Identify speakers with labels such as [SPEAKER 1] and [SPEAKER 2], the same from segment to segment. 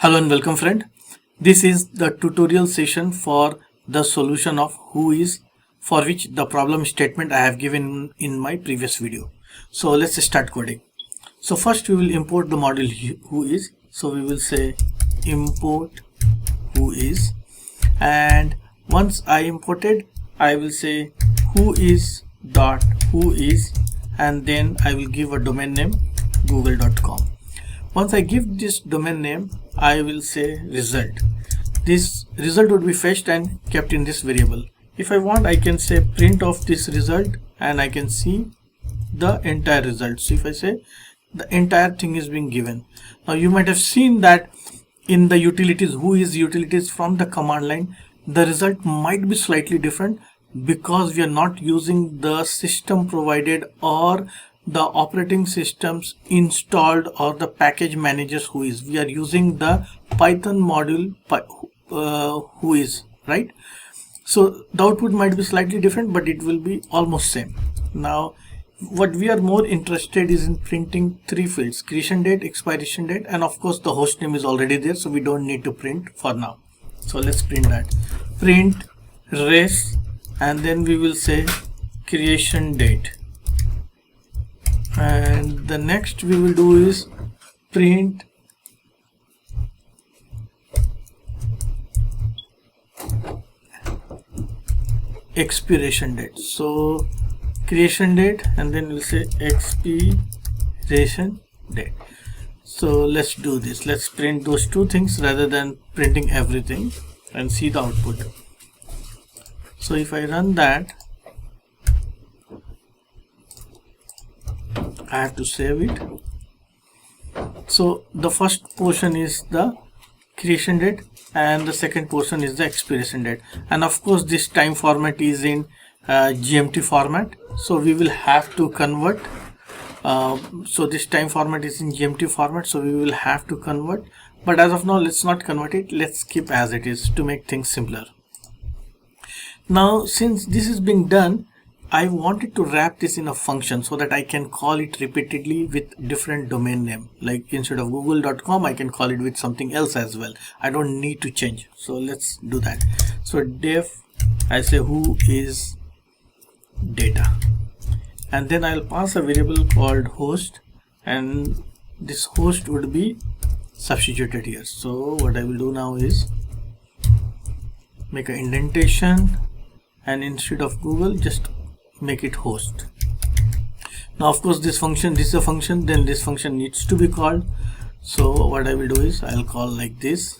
[SPEAKER 1] Hello and welcome friend. This is the tutorial session for the solution of whois, for which the problem statement I have given in my previous video. So let's start coding. So first we will import the module whois. So we will say import whois, and once I imported, I will say whois, and then I will give a domain name google.com. Once I give this domain name, I will say result. This result would be fetched and kept in this variable. If I want, I can say print of this result and I can see the entire result. So if I say the entire thing is being given. Now you might have seen that in the utilities, whois utilities from the command line, the result might be slightly different because we are not using the system provided or the operating systems installed or the package managers whois. We are using the Python module whois, right? So the output might be slightly different, but it will be almost same. Now what we are more interested is in printing three fields: creation date, expiration date, and of course the host name is already there, so we don't need to print for now. So let's print that. Print res, and then we will say creation date, and the next we will do is print expiration date. So creation date, and then we'll say expiration date. So let's do this. Let's print those two things rather than printing everything and see the output. So if I run that, I have to save it. So the first portion is the creation date and the second portion is the expiration date, and of course this time format is in GMT format, so we will have to convert. So this time format is in GMT format, so we will have to convert, but as of now let's not convert it. Let's keep as it is to make things simpler. Now since this is being done, I wanted to wrap this in a function so that I can call it repeatedly with different domain name. Like instead of google.com, I can call it with something else as well. I don't need to change. So let's do that. So def, I say who is data, and then I'll pass a variable called host, and this host would be substituted here. So what I will do now is make an indentation, and instead of Google, just make it host. Now of course this function, this is a function, then this function needs to be called. So what I will do is I'll call like this,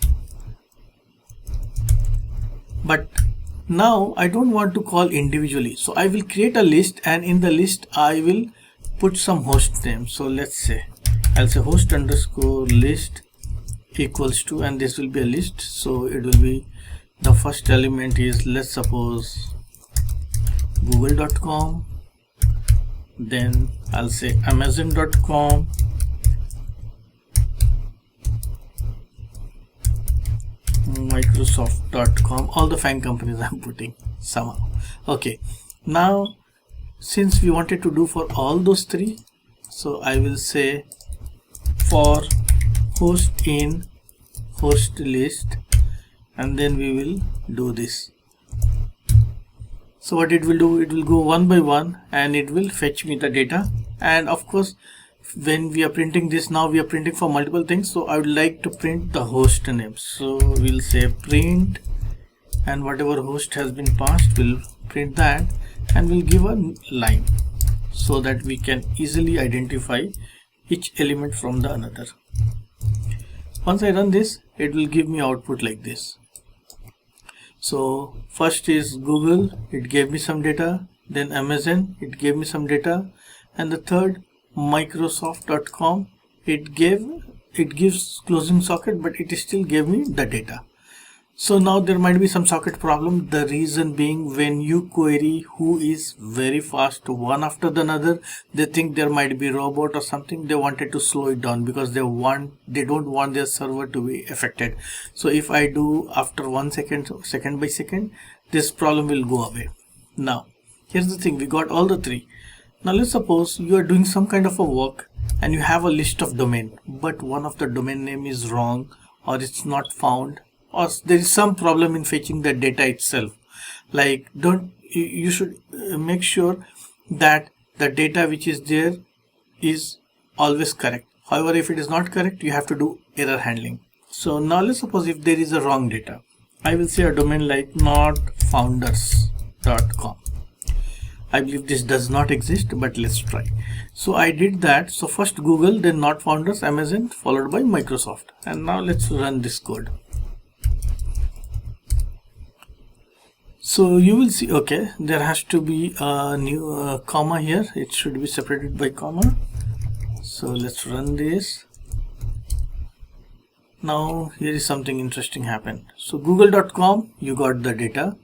[SPEAKER 1] but now I don't want to call individually, so I will create a list, and in the list I will put some host name. So let's say I'll say host underscore list equals to, and this will be a list, so it will be the first element is, let's suppose, google.com, then I'll say amazon.com, microsoft.com, all the FANG companies I'm putting somehow. Okay, now since we wanted to do for all those three, so I will say for host in host list, and then we will do this. So what it will do, it will go one by one and it will fetch me the data. And of course when we are printing this, now we are printing for multiple things, so I would like to print the host name. So we'll say print, and whatever host has been passed, we'll print that, and we'll give a line so that we can easily identify each element from the another. Once I run this, it will give me output like this. So first is Google, it gave me some data, then Amazon, it gave me some data, and the third Microsoft.com, it gives closing socket, but it still gave me the data. So now there might be some socket problem. The reason being, when you query whois very fast one after the another, they think there might be robot or something. They wanted to slow it down because they don't want their server to be affected. So if I do after 1 second, second by second, this problem will go away. Now here's the thing, we got all the three. Now let's suppose you are doing some kind of a work and you have a list of domain, but one of the domain name is wrong, or it's not found, or there is some problem in fetching the data itself. Like you should make sure that the data which is there is always correct. However, if it is not correct, you have to do error handling. So now let's suppose if there is a wrong data, I will say a domain like notfounders.com. I believe this does not exist, but let's try. So I did that. So first Google, then not founders, Amazon, followed by Microsoft. And now let's run this code. So you will see, okay, there has to be a new comma here. It should be separated by comma. So let's run this. Now here is something interesting happened. So google.com, you got the data,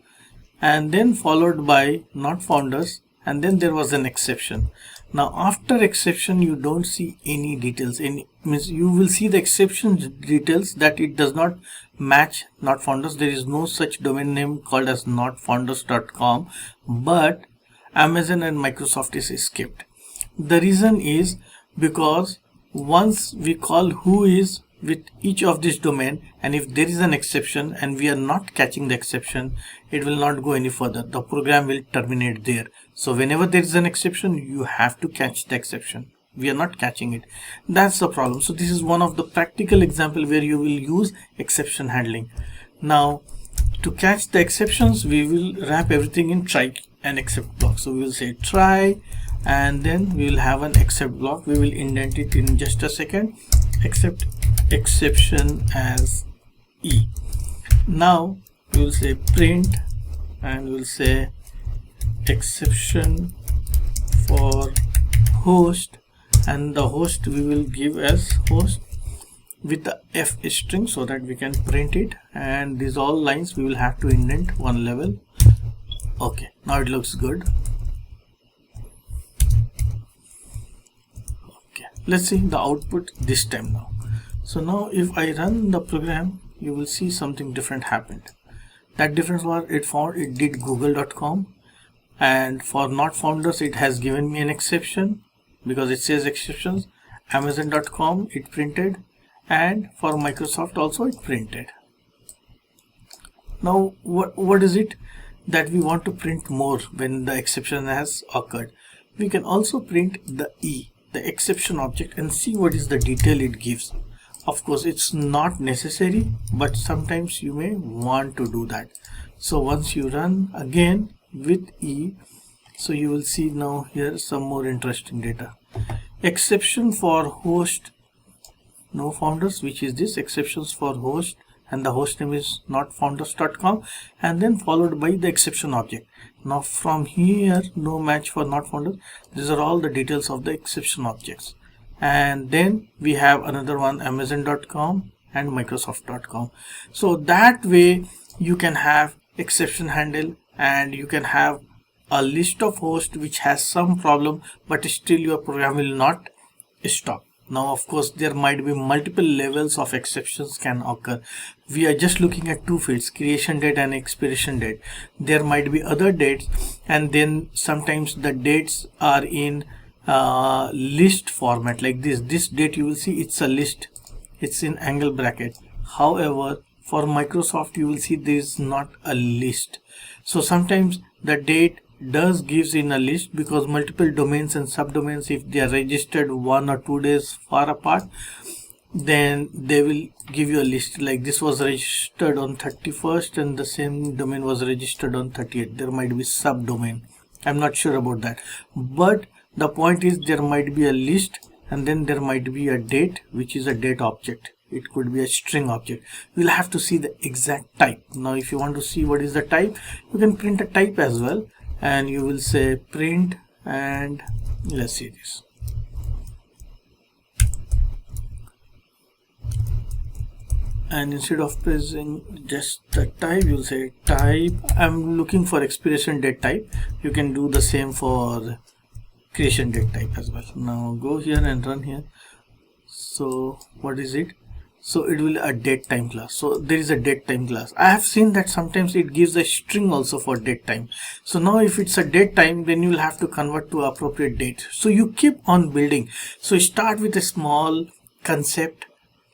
[SPEAKER 1] and then followed by not founders, and then there was an exception. Now after exception, you don't see any details. Means you will see the exception details that it does not match not founders. There is no such domain name called as notfounders.com, but Amazon and Microsoft is skipped. The reason is because once we call whois with each of this domain, and if there is an exception and we are not catching the exception, it will not go any further. The program will terminate there. So whenever there is an exception, you have to catch the exception. We are not catching it. That's the problem. So this is one of the practical example where you will use exception handling. Now to catch the exceptions, we will wrap everything in try and except block. So we will say try, and then we will have an except block. We will indent it in just a second. Except exception as E. Now we will say print, and we will say exception for host, and the host we will give as host with the F string so that we can print it, and these all lines we will have to indent one level. Okay, now it looks good. Okay, let's see the output this time now. So now if I run the program, you will see something different happened. That difference was it did google.com, and for not founders it has given me an exception because it says exceptions. Amazon.com it printed, and for Microsoft also it printed. Now what is it that we want to print more when the exception has occurred? We can also print the E, the exception object, and see what is the detail it gives. Of course it's not necessary, but sometimes you may want to do that. So once you run again with E, so you will see now here some more interesting data. Exception for host no founders, which is this exceptions for host, and the host name is notfounders.com, and then followed by the exception object. Now from here, no match for not founders. These are all the details of the exception objects. And then we have another one, Amazon.com and Microsoft.com. So that way you can have exception handle, and you can have a list of hosts which has some problem, but still your program will not stop. Now of course there might be multiple levels of exceptions can occur. We are just looking at two fields, creation date and expiration date. There might be other dates, and then sometimes the dates are in list format like this date. You will see it's a list, it's in angle bracket. However, for Microsoft you will see there is not a list. So sometimes the date does gives in a list because multiple domains and subdomains, if they are registered 1 or 2 days far apart, then they will give you a list. Like this was registered on 31st and the same domain was registered on 30th. There might be subdomain, I'm not sure about that, but the point is there might be a list, and then there might be a date, which is a date object. It could be a string object. We'll have to see the exact type. Now if you want to see what is the type, you can print a type as well, and you will say print, and let's see this. And instead of pressing just the type, you'll say type. I'm looking for expiration date type. You can do the same for creation date type as well. Now go here and run here. So what is it? So it will a date time class. So there is a date time class. I have seen that sometimes it gives a string also for date time. So now if it's a date time, then you will have to convert to appropriate date. So you keep on building. So start with a small concept,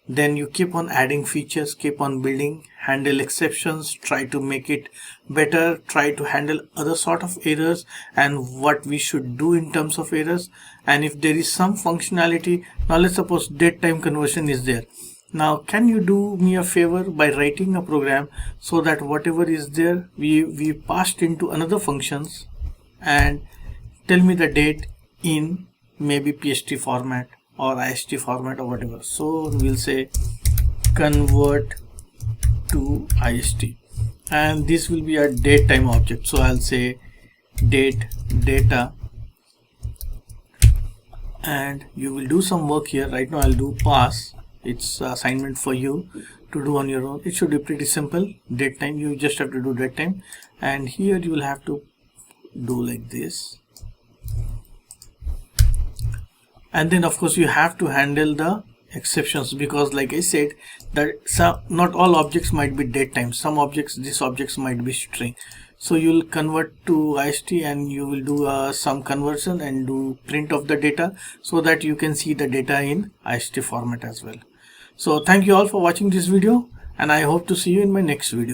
[SPEAKER 1] then you keep on adding features, keep on building, handle exceptions, try to make it better, try to handle other sort of errors and what we should do in terms of errors. And if there is some functionality, now let's suppose date time conversion is there. Now can you do me a favor by writing a program so that whatever is there we passed into another functions and tell me the date in maybe PST format or IST format or whatever. So we'll say convert to IST, and this will be a date time object. So I'll say date data, and you will do some work here. Right now I'll do pass. It's assignment for you to do on your own. It should be pretty simple. Date time, you just have to do date time, and here you will have to do like this. And then of course you have to handle the exceptions, because like I said that not all objects might be date time. Some objects, these objects might be string. So you'll convert to IST and you will do some conversion and do print of the data so that you can see the data in IST format as well. So thank you all for watching this video, and I hope to see you in my next video.